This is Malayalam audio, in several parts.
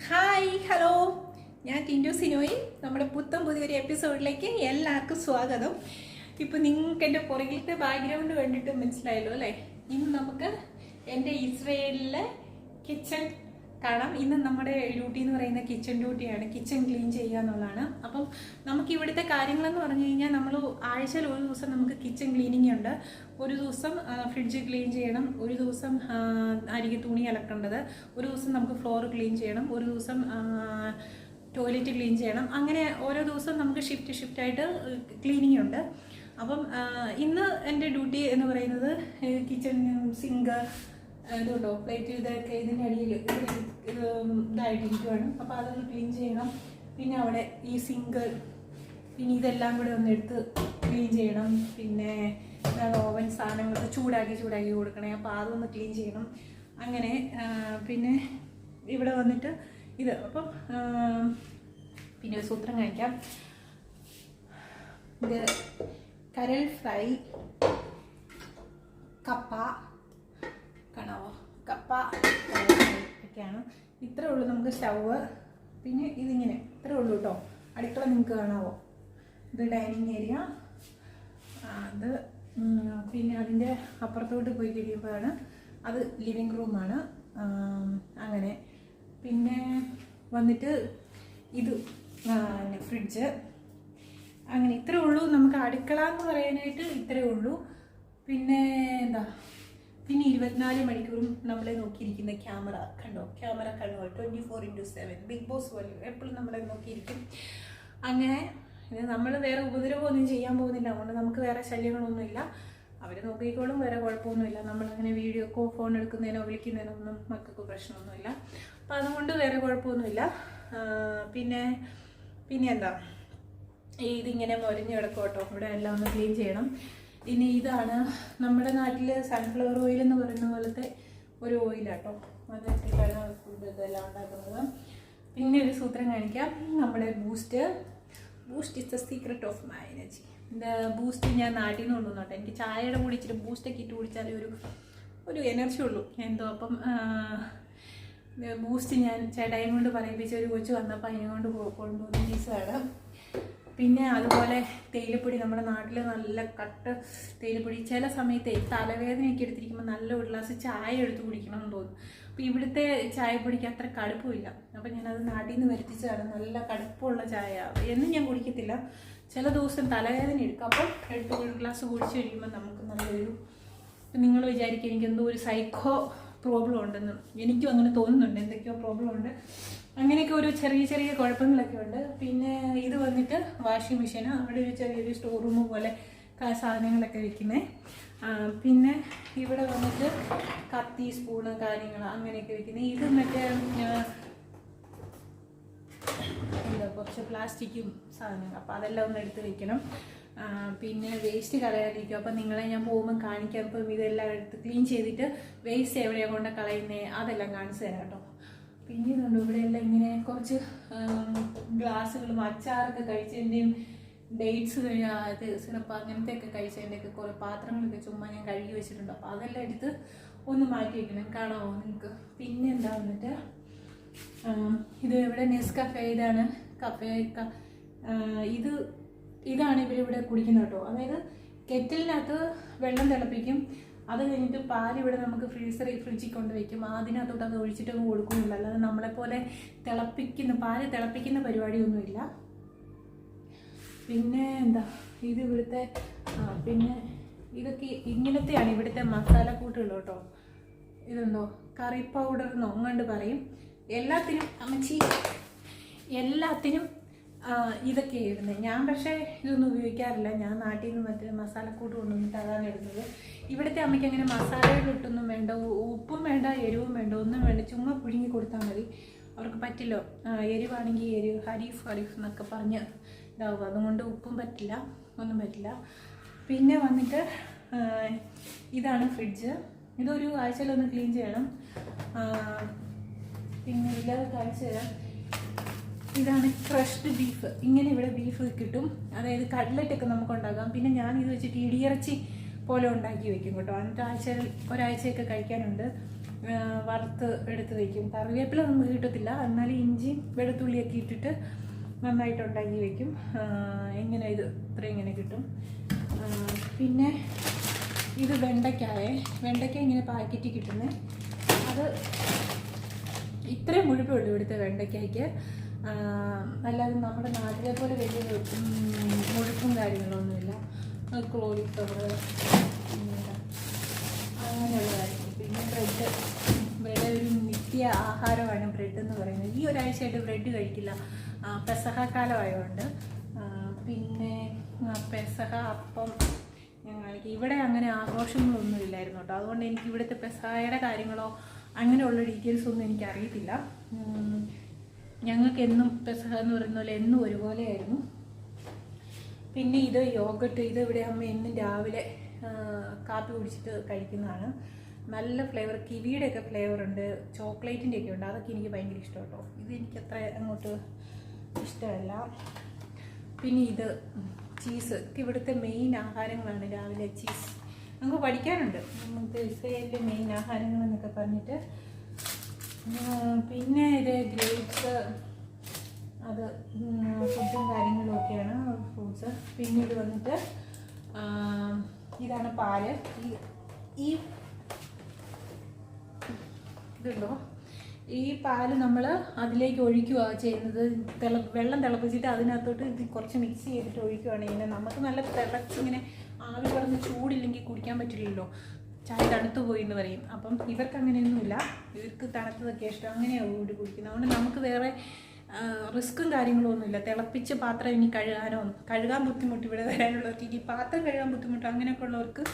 ഹായ് ഹലോ, ഞാൻ ടിൻറ്റു സിനോയി. നമ്മുടെ പുതിയൊരു എപ്പിസോഡിലേക്ക് എല്ലാവർക്കും സ്വാഗതം. ഇപ്പം നിങ്ങൾക്ക് എൻ്റെ പുറകിലത്തെ ബാക്ക്ഗ്രൗണ്ട് കണ്ടിട്ട് മനസ്സിലായല്ലോ അല്ലേ? ഇന്ന് നമുക്ക് എൻ്റെ ഇസ്രയേലിലെ കിച്ചൺ കാണാം. ഇന്ന് നമ്മുടെ ഡ്യൂട്ടി എന്ന് പറയുന്ന കിച്ചൺ ഡ്യൂട്ടിയാണ്, കിച്ചൺ ക്ലീൻ ചെയ്യുക എന്നുള്ളതാണ്. അപ്പം നമുക്ക് ഇവിടുത്തെ കാര്യങ്ങളെന്ന് പറഞ്ഞു കഴിഞ്ഞാൽ നമ്മൾ ആഴ്ചയിൽ ഒരു ദിവസം നമുക്ക് കിച്ചൺ ക്ലീനിങ് ഉണ്ട്. ഒരു ദിവസം ഫ്രിഡ്ജ് ക്ലീൻ ചെയ്യണം, ഒരു ദിവസം അരികെ തുണി അലക്കേണ്ടത്, ഒരു ദിവസം നമുക്ക് ഫ്ലോർ ക്ലീൻ ചെയ്യണം, ഒരു ദിവസം ടോയ്ലറ്റ് ക്ലീൻ ചെയ്യണം. അങ്ങനെ ഓരോ ദിവസം നമുക്ക് ഷിഫ്റ്റായിട്ട് ക്ലീനിങ് ഉണ്ട്. അപ്പം ഇന്ന് എൻ്റെ ഡ്യൂട്ടി എന്ന് പറയുന്നത് കിച്ചൺ സിങ്ക് ഇതുണ്ടോ, പ്ലേറ്റ് ഇതൊക്കെ ഇതിൻ്റെ അടിയിൽ ഇതായിട്ടിരിക്കുവാണ്. അപ്പോൾ അതൊന്ന് ക്ലീൻ ചെയ്യണം. പിന്നെ അവിടെ ഈ സിങ്ക്, പിന്നെ ഇതെല്ലാം കൂടെ ഒന്ന് എടുത്ത് ക്ലീൻ ചെയ്യണം. പിന്നെ ഓവൻ സാധനങ്ങളൊക്കെ ചൂടാക്കി കൊടുക്കണേ, അപ്പോൾ അതൊന്ന് ക്ലീൻ ചെയ്യണം. അങ്ങനെ പിന്നെ ഇവിടെ വന്നിട്ട് ഇത് അപ്പം പിന്നെ ഒരു സൂത്രം കാണിക്കാം. ഇത് കരൾ ഫ്രൈ, കപ്പ കാണാവോ, കപ്പ ഒക്കെയാണ്. ഇത്രേ ഉള്ളൂ നമുക്ക് സ്റ്റൗവ്. പിന്നെ ഇതിങ്ങനെ ഇത്രേ ഉള്ളൂ കേട്ടോ. അടുക്കള നിങ്ങൾക്ക് കാണാവോ, ഇത് ഡൈനിങ് ഏരിയ. അത് പിന്നെ അതിൻ്റെ അപ്പുറത്തോട്ട് പോയി കഴിയുമ്പോഴാണ് അത് ലിവിങ് റൂമാണ്. അങ്ങനെ പിന്നെ വന്നിട്ട് ഇത് ഫ്രിഡ്ജ്. അങ്ങനെ ഇത്രേ ഉള്ളൂ നമുക്ക് അടുക്കള എന്ന് പറയാനായിട്ട്, ഇത്രേ ഉള്ളൂ. പിന്നെ എന്താ, പിന്നെ 24 മണിക്കൂറും നമ്മളെ നോക്കിയിരിക്കുന്ന ക്യാമറ കണ്ടോ, ക്യാമറ കണ്ടോ, 24/7 ബിഗ് ബോസ് പോലെ എപ്പോഴും നമ്മളെ നോക്കിയിരിക്കും. അങ്ങനെ നമ്മൾ വേറെ ഉപദ്രവമൊന്നും ചെയ്യാൻ പോകുന്നില്ല, അതുകൊണ്ട് നമുക്ക് വേറെ ശല്യങ്ങളൊന്നുമില്ല. അവർ നോക്കിക്കോളും, വേറെ കുഴപ്പമൊന്നുമില്ല. നമ്മളങ്ങനെ വീഡിയോ ഫോൺ എടുക്കുന്നതിനോ വിളിക്കുന്നതിനോ ഒന്നും മക്കൾക്ക് പ്രശ്നമൊന്നുമില്ല. അപ്പം അതുകൊണ്ട് വേറെ കുഴപ്പമൊന്നുമില്ല. പിന്നെ എന്താ, ഇതിങ്ങനെ മൊരിഞ്ഞ് കിടക്കും കേട്ടോ. ഇവിടെ എല്ലാം ഒന്ന് ക്ലീൻ ചെയ്യണം. ഇനി ഇതാണ് നമ്മുടെ നാട്ടിൽ സൺഫ്ലവർ ഓയിൽ എന്ന് പറയുന്ന പോലത്തെ ഒരു ഓയിലാട്ടോ, അതൊക്കെയാണ് ഇതെല്ലാം ഉണ്ടാക്കുന്നത്. പിന്നെ ഒരു സൂത്രം കാണിക്കാം. നമ്മുടെ boost is the secret of my energy. Boost ഞാൻ നാട്ടിൽ നിന്ന് കൊണ്ടുവന്നോട്ടെ. എനിക്ക് ചായയുടെ കൂടി ഇച്ചിരി ബൂസ്റ്റൊക്കെ ഇട്ട് കുടിച്ചാലേ ഒരു എനർജി ഉള്ളൂ എന്തോ. അപ്പം ബൂസ്റ്റ് ഞാൻ ചേട്ടായും കൊണ്ട് പറയിപ്പിച്ച ഒരു കൊച്ചു വന്നപ്പോൾ അതിനെ കൊണ്ട് കൊണ്ടുവന്ന പീസാണ്. പിന്നെ അതുപോലെ തേയിലപ്പൊടി, നമ്മുടെ നാട്ടിൽ നല്ല കട്ട് തേയിലപ്പൊടി. ചില സമയത്ത് തലവേദനയൊക്കെ എടുത്തിരിക്കുമ്പോൾ നല്ല ഒരു ഗ്ലാസ് ചായ എടുത്ത് കുടിക്കണം എന്ന് തോന്നും. അപ്പോൾ ഇവിടുത്തെ ചായപ്പൊടിക്ക് അത്ര കടുപ്പമില്ല. അപ്പോൾ ഞാനത് നാട്ടിൽ നിന്ന് വരുത്തിച്ചതാണ്. നല്ല കടുപ്പമുള്ള ചായ എന്നും ഞാൻ കുടിക്കത്തില്ല, ചില ദിവസം തലവേദന എടുക്കും. അപ്പം എടുത്ത് ഒരു ഗ്ലാസ് കുടിച്ച് കഴിയുമ്പോൾ നമുക്ക് നല്ലൊരു, നിങ്ങൾ വിചാരിക്കും എനിക്ക് എന്തോ ഒരു സൈക്കോ പ്രോബ്ലം ഉണ്ടെന്ന്. എനിക്കും അങ്ങനെ തോന്നുന്നുണ്ട്, എന്തൊക്കെയോ പ്രോബ്ലം ഉണ്ട്. അങ്ങനെയൊക്കെ ഒരു ചെറിയ കുഴപ്പങ്ങളൊക്കെ ഉണ്ട്. പിന്നെ ഇത് വന്നിട്ട് വാഷിംഗ് മെഷീന്, അവിടെ ഒരു ചെറിയൊരു സ്റ്റോർ റൂം പോലെ സാധനങ്ങളൊക്കെ വെക്കുന്നത്. പിന്നെ ഇവിടെ വന്നിട്ട് കത്തി, സ്പൂണ്, കാര്യങ്ങൾ അങ്ങനെയൊക്കെ വെക്കുന്നത്. ഇത് മറ്റേ എന്താ, കുറച്ച് പ്ലാസ്റ്റിക്കും സാധനങ്ങൾ, അപ്പോൾ അതെല്ലാം ഒന്ന് എടുത്ത് വെക്കണം. പിന്നെ വേസ്റ്റ് കളയാതിരിക്കും. അപ്പം നിങ്ങളെ ഞാൻ പോകുമ്പോൾ കാണിക്കാം. അപ്പം ഇതെല്ലാം എടുത്ത് ക്ലീൻ ചെയ്തിട്ട് വേസ്റ്റ് എവിടെയാണ് കൊണ്ട് കളയുന്നത് അതെല്ലാം കാണിച്ചു തരാം കേട്ടോ. പിന്നെ ഇതുണ്ട് ഇവിടെ എല്ലാം ഇങ്ങനെ കുറച്ച് ഗ്ലാസ്സുകളും അച്ചാറൊക്കെ കഴിച്ചതിൻ്റെയും ഡേറ്റ്സ് കഴിയാതെ സിറപ്പ് അങ്ങനത്തെയൊക്കെ കഴിച്ചതിൻ്റെയൊക്കെ കുറേ പാത്രങ്ങളൊക്കെ ചുമ്മാ ഞാൻ കഴുകി വെച്ചിട്ടുണ്ട്. അപ്പോൾ അതെല്ലാം എടുത്ത് ഒന്ന് മാറ്റി വയ്ക്കണം. കാണാമോ നിങ്ങൾക്ക്? പിന്നെ എന്താ വന്നിട്ട് ഇത് ഇവിടെ നെസ്കഫേ, ഇതാണ് കഫേ. ഇതാണ് ഇവരിവിടെ കുടിക്കുന്നത് കേട്ടോ. അതായത് കെറ്റിലിനകത്ത് വെള്ളം തിളപ്പിക്കും, അത് കഴിഞ്ഞിട്ട് പാലിവിടെ നമുക്ക് ഫ്രിഡ്ജിൽ കൊണ്ട് വയ്ക്കും. അതിനകത്തോട്ട് അത് ഒഴിച്ചിട്ടൊന്നും കൊടുക്കുന്നില്ല. അല്ലാതെ നമ്മളെപ്പോലെ പാല് തിളപ്പിക്കുന്ന പരിപാടിയൊന്നുമില്ല. പിന്നെ എന്താ, ഇത് ഇവിടുത്തെ പിന്നെ ഇതൊക്കെ ഇങ്ങനത്തെയാണ് ഇവിടുത്തെ മസാലക്കൂട്ടുകൾ കേട്ടോ. ഇതുണ്ടോ, കറി പൗഡർ എന്നോ അങ്ങാണ്ട് പറയും. എല്ലാത്തിനും ഇതൊക്കെ ഇടുന്നത്. ഞാൻ പക്ഷേ ഇതൊന്നും ഉപയോഗിക്കാറില്ല. ഞാൻ നാട്ടിൽ നിന്ന് മറ്റേ മസാലക്കൂട്ട് കൊണ്ടുവന്നിട്ട് അതാണ് ഇടുന്നത്. ഇവിടുത്തെ അമ്മയ്ക്ക് അങ്ങനെ മസാലകളിട്ടൊന്നും വേണ്ട, ഉപ്പും വേണ്ട, എരിവും വേണ്ട, ഒന്നും വേണ്ട. ചുമ്മാ പുഴുങ്ങി കൊടുത്താൽ മതി. അവർക്ക് പറ്റില്ലോ, എരിവാണെങ്കിൽ ഹരീഫ് എന്നൊക്കെ പറഞ്ഞ് ഇതാവും. അതുകൊണ്ട് ഉപ്പും പറ്റില്ല, ഒന്നും പറ്റില്ല. പിന്നെ വന്നിട്ട് ഇതാണ് ഫ്രിഡ്ജ്. ഇതൊരു ആഴ്ചയിലൊന്ന് ക്ലീൻ ചെയ്യണം. പിന്നെ ഇല്ലാതെ കാണിച്ചു തരാം. ഇതാണ് ക്രഷ്ഡ് ബീഫ്. ഇങ്ങനെ ഇവിടെ ബീഫ് കിട്ടും, അതായത് കട്ട്ലറ്റൊക്കെ നമുക്ക് ഉണ്ടാക്കാം. പിന്നെ ഞാൻ ഇത് വെച്ചിട്ട് ഇടിയിറച്ചി പോലെ ഉണ്ടാക്കി വെക്കും കേട്ടോ. എന്നിട്ട് ഒരാഴ്ചയൊക്കെ കഴിക്കാനുണ്ട്. വറുത്ത് എടുത്ത് വയ്ക്കും. കറിവേപ്പില നമുക്ക് കിട്ടത്തില്ല, എന്നാലും ഇഞ്ചിയും വെളുത്തുള്ളിയൊക്കെ ഇട്ടിട്ട് നന്നായിട്ട് ഉണ്ടാക്കി വയ്ക്കും. എങ്ങനെ ഇത് ഇത്രയും ഇങ്ങനെ കിട്ടും. പിന്നെ ഇത് വെണ്ടയ്ക്ക ഇങ്ങനെ പാക്കറ്റിൽ കിട്ടുന്നത്. അത് ഇത്രയും മുഴുപ്പേ ഉള്ളൂ ഇവിടുത്തെ വെണ്ടയ്ക്കയ്ക്ക്. അല്ലാതെ നമ്മുടെ നാട്ടിലെ പോലെ വലിയ മുഴുപ്പും കാര്യങ്ങളൊന്നുമില്ല. കോളിഫ്ലവർ അങ്ങനെയുള്ള കാര്യങ്ങൾ. പിന്നെ ബ്രെഡ് ഒരു നിത്യ ആഹാരമാണ് ബ്രെഡ് എന്ന് പറയുന്നത്. ഈ ഒരാഴ്ചയായിട്ട് ബ്രെഡ് കഴിക്കില്ല, പെസഹ കാലമായതുകൊണ്ട്. പിന്നെ പെസഹ അപ്പം ഞങ്ങൾക്ക് ഇവിടെ അങ്ങനെ ആഘോഷങ്ങളൊന്നും ഇല്ലായിരുന്നു കേട്ടോ. അതുകൊണ്ട് എനിക്ക് ഇവിടുത്തെ പെസഹയുടെ കാര്യങ്ങളോ അങ്ങനെയുള്ള ഡീറ്റെയിൽസൊന്നും എനിക്കറിയത്തില്ല. ഞങ്ങൾക്ക് എന്നും പെസഹ എന്ന് പറയുന്ന പോലെ എന്നും ഒരുപോലെയായിരുന്നു. പിന്നെ ഇത് യോഗട്ട്, ഇത് ഇവിടെ അമ്മ എന്നും രാവിലെ കാപ്പി കുടിച്ചിട്ട് കഴിക്കുന്നതാണ്. നല്ല ഫ്ലേവർ, കിവിയുടെയൊക്കെ ഫ്ലേവർ ഉണ്ട്, ചോക്ലേറ്റിൻ്റെയൊക്കെ ഉണ്ട്. അതൊക്കെ എനിക്ക് ഭയങ്കര ഇഷ്ടം കേട്ടോ. ഇത് എനിക്കത്ര അങ്ങോട്ട് ഇഷ്ടമല്ല. പിന്നെ ഇത് ചീസ്, ഇവിടുത്തെ മെയിൻ ആഹാരങ്ങളാണ് രാവിലെ ചീസ്. നമുക്ക് പഠിക്കാനുണ്ട് നമുക്ക് ഇസ്രയേലിലെ മെയിൻ ആഹാരങ്ങൾ എന്നൊക്കെ പറഞ്ഞിട്ട്. പിന്നെ ഇത് ഗ്രേപ്സ്, അത് ഫുഡും കാര്യങ്ങളും ഒക്കെയാണ്, ഫ്രൂട്ട്സ്. പിന്നെ ഇത് വന്നിട്ട് ഇതാണ് പാല്. ഈ ഇതുണ്ടോ, ഈ പാല് നമ്മൾ അതിലേക്ക് ഒഴിക്കുക ചെയ്യുന്നത്. വെള്ളം തിളപ്പിച്ചിട്ട് അതിനകത്തോട്ട് ഇത് കുറച്ച് മിക്സ് ചെയ്തിട്ട് ഒഴിക്കുകയാണ് ചെയ്യുന്നത്. നമുക്ക് നല്ല തിളച്ചിങ്ങനെ ആവി പറഞ്ഞ് ചൂടില്ലെങ്കിൽ കുടിക്കാൻ പറ്റില്ലല്ലോ, ചായ തണുത്തു പോയി എന്ന് പറയും. അപ്പം ഇവർക്ക് അങ്ങനെയൊന്നുമില്ല, ഇവർക്ക് തണുത്തതൊക്കെ ഇഷ്ടം, അങ്ങനെയാണ് കൂടി കുടിക്കുന്നത്. അതുകൊണ്ട് നമുക്ക് വേറെ റിസ്ക്കും കാര്യങ്ങളും ഒന്നുമില്ല. തിളപ്പിച്ച് പാത്രം ഇനി കഴുകാൻ ബുദ്ധിമുട്ട്, ഇവിടെ വരാനുള്ളവർക്ക് ഈ പാത്രം കഴുകാൻ ബുദ്ധിമുട്ട് അങ്ങനെയൊക്കെ ഉള്ളവർക്ക്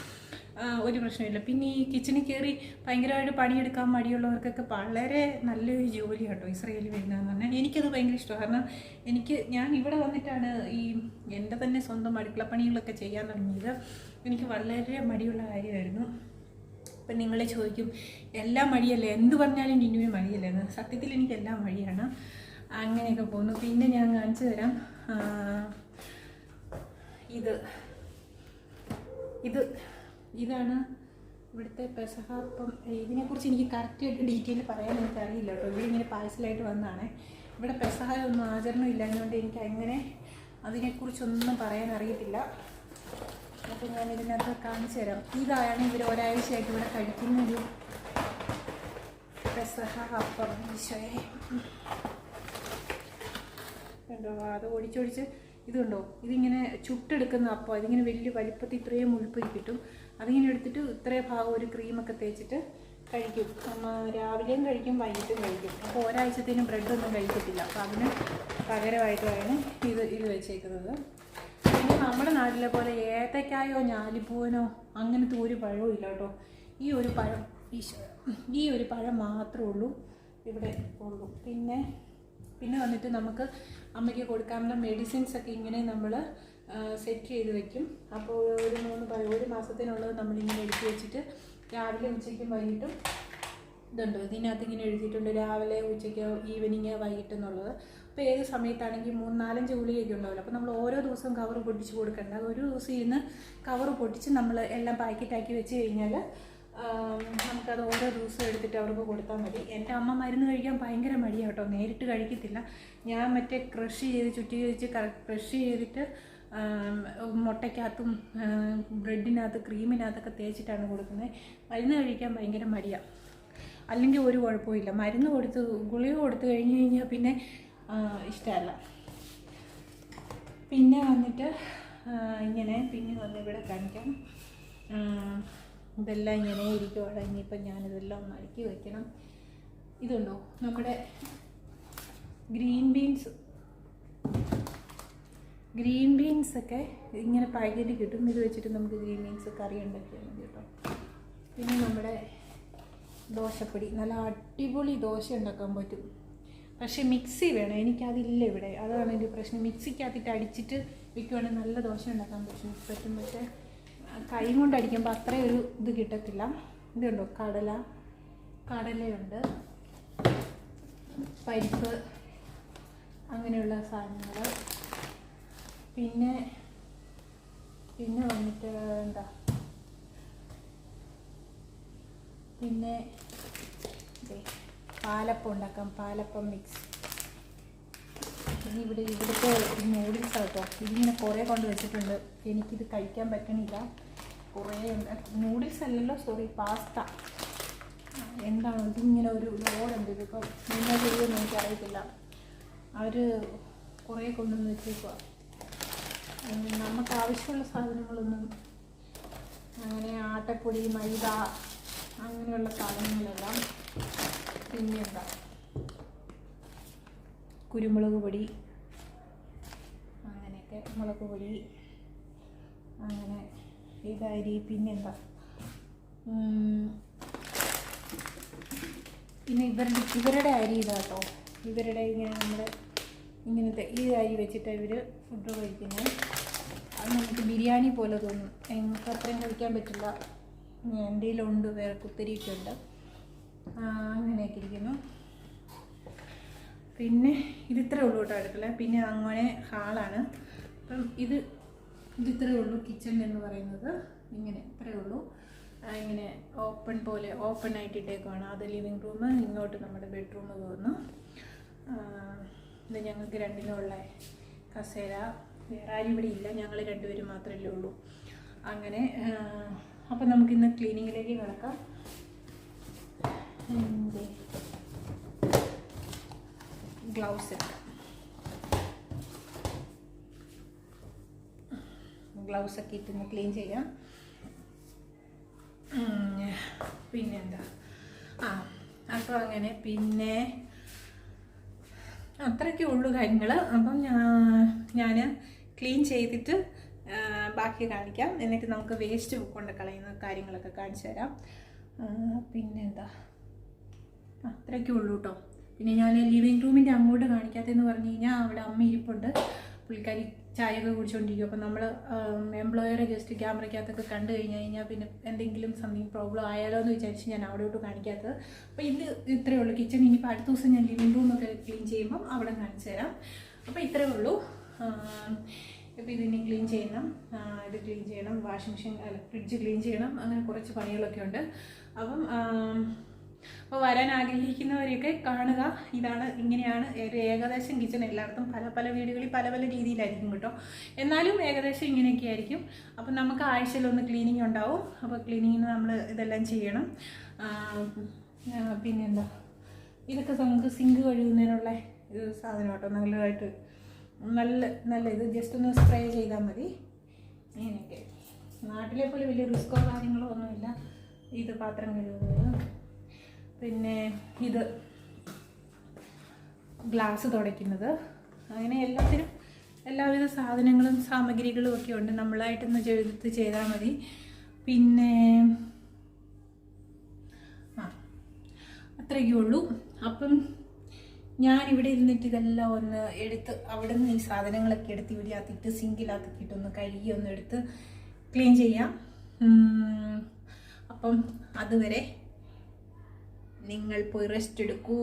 ഒരു പ്രശ്നമില്ല. പിന്നെ ഈ കിച്ചണിൽ കയറി ഭയങ്കരമായിട്ട് പണിയെടുക്കാൻ മടിയുള്ളവർക്കൊക്കെ വളരെ നല്ലൊരു ജോലി കേട്ടോ ഇസ്രയേലിൽ വരുന്നതെന്ന് പറഞ്ഞാൽ. എനിക്കത് ഭയങ്കര ഇഷ്ടമാണ്. കാരണം ഞാൻ ഇവിടെ വന്നിട്ടാണ് ഈ എൻ്റെ തന്നെ സ്വന്തം അടുക്കളപ്പണികളൊക്കെ ചെയ്യാൻ തുടങ്ങിയത്. എനിക്ക് വളരെ മടിയുള്ള കാര്യമായിരുന്നു. അപ്പം നിങ്ങളെ ചോദിക്കും, എല്ലാം മടിയല്ലേ, എന്ത് പറഞ്ഞാലും ടിന്നുവിന് മടിയല്ലേന്ന്. സത്യത്തിൽ എനിക്കെല്ലാം മടിയാണ്. അങ്ങനെയൊക്കെ പോകുന്നു. പിന്നെ ഞാൻ കാണിച്ചു തരാം. ഇതാണ് ഇവിടുത്തെ പെസഹ അപ്പം. ഇതിനെക്കുറിച്ച് എനിക്ക് കറക്റ്റായിട്ട് ഡീറ്റെയിൽ പറയാൻ എനിക്കറിയില്ല കേട്ടോ. ഇവിടെ ഇങ്ങനെ പാഴ്സലായിട്ട് വന്നതാണ്. ഇവിടെ പെസഹ ഒന്നും ആചരണം ഇല്ലാഞ്ഞുകൊണ്ട് എനിക്ക് അങ്ങനെ അതിനെക്കുറിച്ചൊന്നും പറയാൻ അറിയത്തില്ല. അപ്പോൾ ഞാൻ ഇതിനകത്ത് കാണിച്ചു തരാം. ഇതാണ് ഇവർ ഒരാഴ്ചയായിട്ട് ഇവിടെ കഴിക്കുന്നൊരു പെസഹ അപ്പം. ഈശോയെ കണ്ടോ, അത് ഒടിച്ചൊടിച്ച് ഇതുണ്ടോ, ഇതിങ്ങനെ ചുട്ടെടുക്കുന്ന അപ്പം. അതിങ്ങനെ വലിയ വലിപ്പത്തിൽ ഇത്രയും മുഴുപ്പിൽ കിട്ടും. അതിങ്ങനെ എടുത്തിട്ട് ഇത്രയും ഭാഗം ഒരു ക്രീമൊക്കെ തേച്ചിട്ട് കഴിക്കും. രാവിലെയും കഴിക്കും, വൈകിട്ടും കഴിക്കും. അപ്പോൾ ഒരാഴ്ചത്തേനും ബ്രെഡൊന്നും കഴിക്കത്തില്ല. അപ്പോൾ അതിന് പകരമായിട്ടാണ് ഇത് വെച്ചേക്കുന്നത്. പിന്നെ നമ്മുടെ നാട്ടിലെ പോലെ ഏത്തക്കായോ ഞാലിപ്പൂവനോ അങ്ങനത്തെ ഒരു പഴവും ഇല്ല കേട്ടോ. ഈ ഒരു പഴം മാത്രമേ ഉള്ളൂ ഇവിടെ ഉള്ളൂ. പിന്നെ വന്നിട്ട് നമുക്ക് അമ്മയ്ക്ക് കൊടുക്കാനുള്ള മെഡിസിൻസൊക്കെ ഇങ്ങനെ നമ്മൾ സെറ്റ് ചെയ്ത് വെക്കും. അപ്പോൾ ഒരു മാസത്തിനുള്ളത് നമ്മളിങ്ങനെ എഴുതി വെച്ചിട്ട് രാവിലെ ഉച്ചയ്ക്കും വൈകിട്ടും ഇതുണ്ട്. ഇതിനകത്ത് ഇങ്ങനെ എഴുതിയിട്ടുണ്ട് രാവിലെ, ഉച്ചയ്ക്ക്, ഈവനിങ്, വൈകിട്ട് എന്നുള്ളത്. അപ്പോൾ ഏത് സമയത്താണെങ്കിൽ 3-4 ഗുളികയൊക്കെ ഉണ്ടാവില്ല. അപ്പോൾ നമ്മൾ ഓരോ ദിവസവും കവർ പൊട്ടിച്ച് കൊടുക്കേണ്ട. അത് ഒരു ദിവസം ഇരുന്ന് കവർ പൊട്ടിച്ച് നമ്മൾ എല്ലാം പാക്കറ്റാക്കി വെച്ച് കഴിഞ്ഞാൽ നമുക്കത് ഓരോ ദിവസം എടുത്തിട്ട് അവർക്ക് കൊടുത്താൽ മതി. എൻ്റെ അമ്മ മരുന്ന് കഴിക്കാൻ ഭയങ്കര മടിയാണ് കേട്ടോ, നേരിട്ട് കഴിക്കത്തില്ല. ഞാൻ മറ്റേ ക്രഷ് ചെയ്ത് ചുറ്റി വെച്ച് ക്രഷ് ചെയ്തിട്ട് മുട്ടയ്ക്കകത്തും ബ്രെഡിനകത്ത് ക്രീമിനകത്തൊക്കെ തേച്ചിട്ടാണ് കൊടുക്കുന്നത്. മരുന്ന് കഴിക്കാൻ ഭയങ്കര മടിയാണ്. അല്ലെങ്കിൽ ഒരു കുഴപ്പമില്ല. ഗുളിക കൊടുത്തു കഴിഞ്ഞാൽ പിന്നെ ഇഷ്ടമല്ല. പിന്നെ വന്നിട്ട് പിന്നെ വന്ന് ഇവിടെ കാണിക്കാം. ഇതെല്ലാം ഇങ്ങനെ ഇരിക്കുവാണ്. ഇനിയിപ്പം ഞാനിതെല്ലാം ഒന്ന് അടുക്കി വയ്ക്കണം. ഇതുണ്ടോ, നമ്മുടെ ഗ്രീൻ ബീൻസൊക്കെ ഇങ്ങനെ പാക്കറ്റ് കിട്ടും. ഇത് വെച്ചിട്ട് നമുക്ക് ഗ്രീൻ ബീൻസ് കറി ഉണ്ടാക്കിയാൽ മതി കേട്ടോ. പിന്നെ നമ്മുടെ ദോശപ്പൊടി, നല്ല അടിപൊളി ദോശ ഉണ്ടാക്കാൻ പറ്റും. പക്ഷേ മിക്സി വേണം, എനിക്കതില്ല ഇവിടെ. അതാണ് എൻ്റെ പ്രശ്നം. മിക്സിക്കകത്തിട്ട് അടിച്ചിട്ട് വയ്ക്കുവാണെങ്കിൽ നല്ല ദോശ ഉണ്ടാക്കാൻ പറ്റും. പക്ഷേ കൈ കൊണ്ട് അടിക്കുമ്പോൾ അത്രയും ഒരു ഇത് കിട്ടത്തില്ല. ഇതുണ്ടോ, കടലയുണ്ട്, പരിപ്പ്, അങ്ങനെയുള്ള സാധനങ്ങൾ. പിന്നെ വന്നിട്ട് പിന്നെ പാലപ്പം ഉണ്ടാക്കാം. പാലപ്പം മിക്സ്. ഇനി ഇവിടുത്തെ നൂഡിൽസ് കേട്ടോ, ഇതിങ്ങനെ കുറേ കൊണ്ട് വെച്ചിട്ടുണ്ട്. എനിക്കിത് കഴിക്കാൻ പറ്റണില്ല. കുറേ നൂഡിൽസ് അല്ലല്ലോ, സോറി, പാസ്ത. എന്താണ് ഇതിങ്ങനെ ഒരു ലോഡുണ്ട്. ഇതിപ്പോൾ നിങ്ങൾ ചെയ്യുമെന്ന് എനിക്കറിയത്തില്ല. അവർ കുറേ കൊണ്ടുവന്ന് വെച്ചേക്കുക. നമുക്ക് ആവശ്യമുള്ള സാധനങ്ങളൊന്നും അങ്ങനെ ആട്ടപ്പൊടി, മൈദ അങ്ങനെയുള്ള സാധനങ്ങളെല്ലാം. പിന്നെ എന്താ, കുരുമുളക് പൊടി, അങ്ങനെയൊക്കെ, മുളക് പൊടി, അങ്ങനെ ഇതരി. പിന്നെന്താ, പിന്നെ ഇവരുടെ അരി ഇതാട്ടോ. ഇവരുടെ ഇങ്ങനെ നമ്മുടെ ഇങ്ങനത്തെ ഈ അരി വെച്ചിട്ട് ഇവർ ഫുഡ് കഴിക്കുന്നത്. അത് നമുക്ക് ബിരിയാണി പോലെ തോന്നും. നമുക്ക് അത്രയും കഴിക്കാൻ പറ്റില്ല. എൻ്റെ കയ്യിലുണ്ട്, വേറെ കുത്തരിയൊക്കെ ഉണ്ട്. അങ്ങനെയൊക്കെ ഇരിക്കുന്നു. പിന്നെ ഇതിത്രേ ഉള്ളൂ കേട്ടോ അടുക്കള. പിന്നെ അങ്ങനെ ഹാളാണ്. അപ്പം ഇത് ഇത്രേ ഉള്ളൂ കിച്ചൺ എന്ന് പറയുന്നത്. ഇങ്ങനെ ഇത്രേ ഉള്ളൂ. ഇങ്ങനെ ഓപ്പൺ പോലെ ഓപ്പൺ ആയിട്ടിട്ടേക്കുവാണ്. അത് ലിവിങ് റൂം. ഇങ്ങോട്ട് നമ്മുടെ ബെഡ്റൂം പോകുന്നു. ഇത് ഞങ്ങൾക്ക് രണ്ടിനുള്ള കസേര. വേറെ ആരും ഇവിടെ ഇല്ല, ഞങ്ങൾ രണ്ടുപേരും മാത്രമല്ലേ ഉള്ളൂ. അങ്ങനെ അപ്പം നമുക്കിന്ന് ക്ലീനിങ്ങിലേക്ക് കിടക്കാം. ഗ്ലൗസൊക്കെ ഇട്ടൊന്ന് ക്ലീൻ ചെയ്യാം. പിന്നെന്താ, അപ്പോൾ അങ്ങനെ പിന്നെ അത്രയൊക്കെ ഉള്ളൂ കാര്യങ്ങൾ. അപ്പം ഞാൻ ക്ലീൻ ചെയ്തിട്ട് ബാക്കി കാണിക്കാം. എന്നിട്ട് നമുക്ക് വേസ്റ്റ് കൊണ്ട് കളയുന്ന കാര്യങ്ങളൊക്കെ കാണിച്ചു തരാം. പിന്നെന്താ, അത്രയൊക്കെ ഉള്ളൂ കേട്ടോ. പിന്നെ ഞാൻ ലിവിങ് റൂമിൻ്റെ അങ്ങോട്ട് കാണിക്കാത്തതെന്ന് പറഞ്ഞു കഴിഞ്ഞാൽ അവിടെ അമ്മ ഇരിപ്പുണ്ട്. പുള്ളിക്കാരി ചായയൊക്കെ കുടിച്ചുകൊണ്ടിരിക്കും. അപ്പോൾ നമ്മൾ എംപ്ലോയറെ ജസ്റ്റ് ക്യാമറയ്ക്കകത്തൊക്കെ കണ്ടു കഴിഞ്ഞാൽ പിന്നെ എന്തെങ്കിലും സംതിങ് പ്രോബ്ലം ആയാലോ എന്ന് വിചാരിച്ച് ഞാൻ അവിടോട്ട് കാണിക്കാത്തത്. അപ്പോൾ ഇത് ഇത്രയേ ഉള്ളൂ കിച്ചൺ. ഇനിയിപ്പോൾ അടുത്ത ദിവസം ഞാൻ ലിവിങ് റൂമൊക്കെ ക്ലീൻ ചെയ്യുമ്പം അവിടെ കാണിച്ചു തരാം. അപ്പോൾ ഇത്രയേ ഉള്ളൂ. ഇപ്പോൾ ഇതിനെ ക്ലീൻ ചെയ്യണം, ഇത് ക്ലീൻ ചെയ്യണം, വാഷിംഗ് മെഷീൻ ഫ്രിഡ്ജ് ക്ലീൻ ചെയ്യണം. അങ്ങനെ കുറച്ച് പണികളൊക്കെ ഉണ്ട്. അപ്പം അപ്പോൾ വരാൻ ആഗ്രഹിക്കുന്നവരെയൊക്കെ കാണുക. ഇതാണ്, ഇങ്ങനെയാണ് ഒരു ഏകദേശം കിച്ചൺ. എല്ലായിടത്തും പല പല വീടുകളിൽ പല പല രീതിയിലായിരിക്കും കേട്ടോ. എന്നാലും ഏകദേശം ഇങ്ങനെയൊക്കെ ആയിരിക്കും. അപ്പം നമുക്ക് ആഴ്ചയിലൊന്ന് ക്ലീനിങ് ഉണ്ടാവും. അപ്പോൾ ക്ലീനിങ്ങിന് നമ്മൾ ഇതെല്ലാം ചെയ്യണം. പിന്നെന്താ, ഇതൊക്കെ നമുക്ക് സിങ്ക് കഴുകുന്നതിനുള്ള ഇത് സാധനം കേട്ടോ. നല്ലതായിട്ട് നല്ല ഇത് ജസ്റ്റ് ഒന്ന് സ്പ്രേ ചെയ്താൽ മതി. ഇങ്ങനെയൊക്കെ നാട്ടിലെ പോലെ വലിയ റിസ്കോ കാര്യങ്ങളോ ഒന്നുമില്ല ഇത് പാത്രം കഴുകുന്നത്. പിന്നെ ഇത് ഗ്ലാസ് തുടയ്ക്കുന്നത്. അങ്ങനെ എല്ലാത്തിനും എല്ലാവിധ സാധനങ്ങളും സാമഗ്രികളും ഒക്കെ ഉണ്ട്. നമ്മളായിട്ടൊന്ന് എടുത്ത് ചെയ്താൽ മതി. പിന്നെ അത്രയൊക്കെ ഉള്ളൂ. അപ്പം ഞാനിവിടെ ഇരുന്നിട്ട് ഇതെല്ലാം ഒന്ന് എടുത്ത് അവിടെ നിന്ന് ഈ സാധനങ്ങളൊക്കെ എടുത്ത് ഇവിടെ ആത്തിട്ട് സിങ്കിലാത്തിട്ടൊന്ന് കഴുകി ഒന്ന് എടുത്ത് ക്ലീൻ ചെയ്യാം. അപ്പം അതുവരെ നിങ്ങൾ പോയി റെസ്റ്റ് എടുക്കൂ.